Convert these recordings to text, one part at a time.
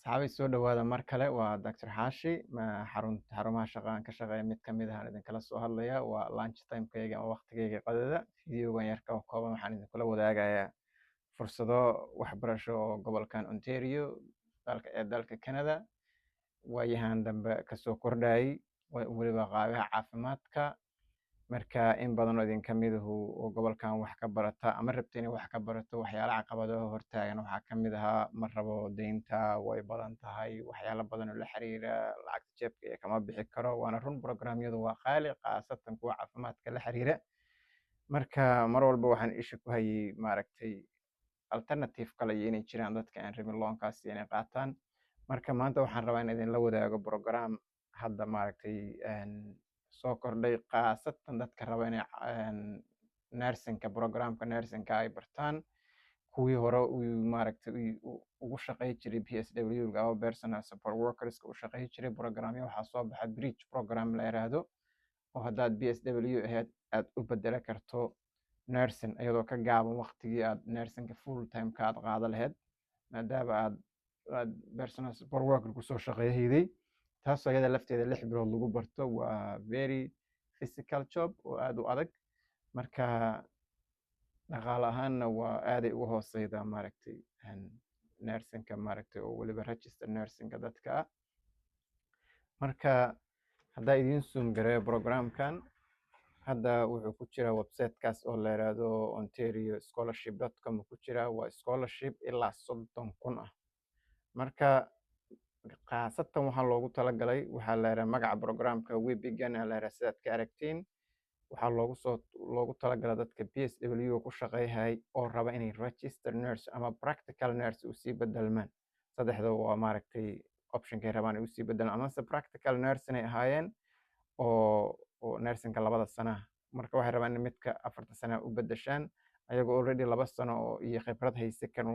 Saxaabay soo dhawaada mar kale waa Dr. Xaashi xarumaha shaqo aan ka shaqeeya mid ka mid ah aan idinkala soo hadlaya waa lunch time-kayga ama waqtigayga qadada videogan yarka oo kooban waxaan idinkula wadaagayaa fursado waxbarasho oo gobolkan Ontario dalka Canada waayahan dambe kasoo kordhayay weliba qaabaha caafimaadka marka in badan oo idin kamid ah oo gobolkan wax ka barata ama rabta inay wax ka barato waxyaalaha caqabadaha hortaagan waxaa ka mid ahaa ma rabo deynta way badan tahay waxyaalo badan oo la xiriira lacagta jeebka iyo kama bixi karo waana run programyadu waa qaali khaasatan kuwa caafimaadka la xiriira marka mar walba waxaan isha ku hayay maaragtay alternative kale iyo inay jiraan dadka aan rabin loonkaas inay qaataan marka maanta waxaan rabaa in idinla wadaago program hadda maaragtay soo kordhay khaasatan dadka raba inay nursingka programka nursingka ay bartaan kuwii hore maaragtay ugu shaqey jiray PSW ama personal support workers u shaqey jiray programyo waxaa soo baxay bridge program la yiraahdo oo haddaad PSW ahayd aad u bedeli karto nursing iyadoo ka gaaban waqtigii aad nursingka full time ka aad qaada lahayd maadaama aad personal support worker kusoo shaqeeyay taasoo iyada lafteeda 6 bilood lagu barto waa very physical job oo aad u adag marka dhaqaale ahaanna waa aaday uga hooseyda maaragtay nursingka maaragtay oo weliba register nursingka dadka ah marka haddaa idiin zoom gareeyo programkan hadda wuxuu ku jiraa websitekaas oo la yiraahdo ontarioscholarship.com ku jiraa waa scholarship ilaa 30,000 ah marka khaasatan waxaa loogu talagalay waxaa la yiraahdaa magaca programka we began la yiraahdaa sidaad ka aragtiin waxaa loogu talagalay dadka PSW ku shaqeeyay oo raba inay register nurse ama practical nurse u sii bedelmaan saddexda waa maaragtay optionkay rabaan ay u sii bedelaan ama se practical nurse inay ahaayeen oo nursingka 2 sano marka waxay rabaan in midka 4 sano u bedeshaan ayagoo already 2 sano iyo khibrad haysta kan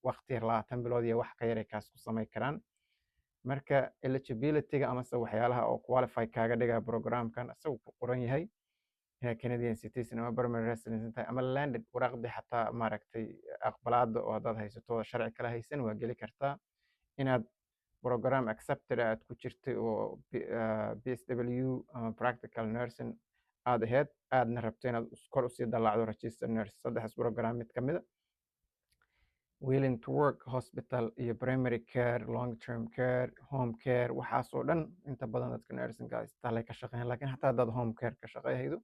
waqti 20 bilood iyo wax ka yar ay kaas ku sameyn karaan marka eligibility-ga ama se waxyaalaha oo qualify kaaga dhigaa programkan asagoo ku qoran yahay Canadian citizen ama permanent resident ama landed waraaqdi xataa maaragtay aqbalaada oo haddaad haysato sharci kala haysan waa geli kartaa inaad program accepted aad ku jirtay oo PSW ama practical nursing aad ahayd aadna rabto inaad kor usii dalaacdo register nurse saddexdaas program mid ka mid a willing to work hospital iyo primary care long term care home care waxaasoo dhan inta badan dadka nursingka isbitaalay ka shaqeeyaan laakiin xataa haddaad home care ka shaqeeyaydo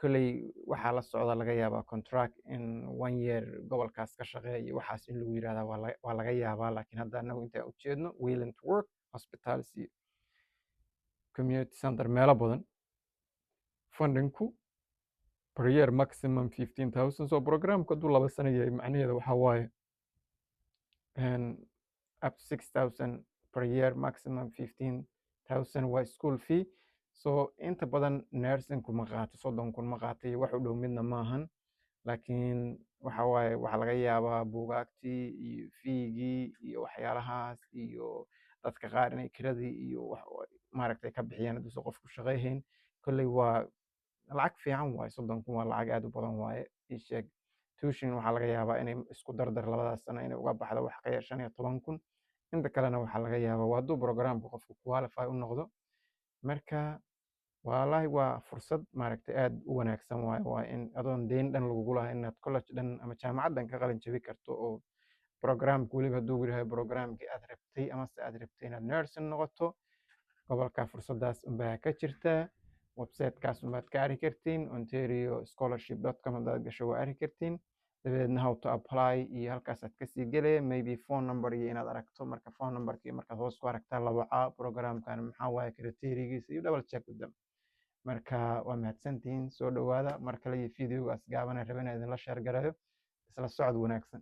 kolley waxaa la socda laga yaabaa contract in 1 year gobolkaas ka shaqeeya waxaas in lagu yiraahdaa waa laga yaabaa laakiin hadda anagu intaan u jeedno willing to work hospitals iyo community center meelo badan fundingku per year maximum 15,000 so programku hadduu 2 sano yahay macnaheeda waxaa waaye up to 6,000 per year maximum 15,000 waa school fee so inta badan nursingku ma qaato 30,000 ma qaatay wax u dhow midna maahan laakiin waxa waaye waxaa laga yaabaa buugaagtii iyo fiigii iyo waxyaalahaas iyo dadka qaar inay kiradii iyo maaragtay ka bixiyaan hadduu qofku shaqeeyahayn kolley waa lacag fiican waaye 30,000 waa lacag aad u badan waaye ii sheeg tuition waxaa laga yaabaa inay isku dardar 2 sano inay uga baxdo wax ka yar 15,000 inta kalena waxaa laga yaabaa waa hadduu programka qofku qualify u noqdo marka wallaahi waa fursad maaragtay aad u wanaagsan waaye waa in adoon deyn dhan lagugu lahaa inaad college dhan ama jaamacaddan ka qalin jabi karto oo programka weliba hadduu yahay programkii aad rabtay ama se aad rabtay inaad nursing noqoto gobolka fursadaas unbaa ka jirtaa websitekaas unbaad ka arki kartiin ontarioscholarship.com haddaad gasho waa arki kartiin dabadeedna how to apply iyo halkaasaad kasii gelaya maybe phone number iyo inaad aragto marka phone numberkii markaad hoos ku aragtaa la wacaa programkan maxaa waaye criteriagiisa iyo double check with them marka waa mahadsantihiin soo dhawaada mar kale iyo videogaas gaaban aan rabay inaan idinla sheer garayo isla socod wanaagsan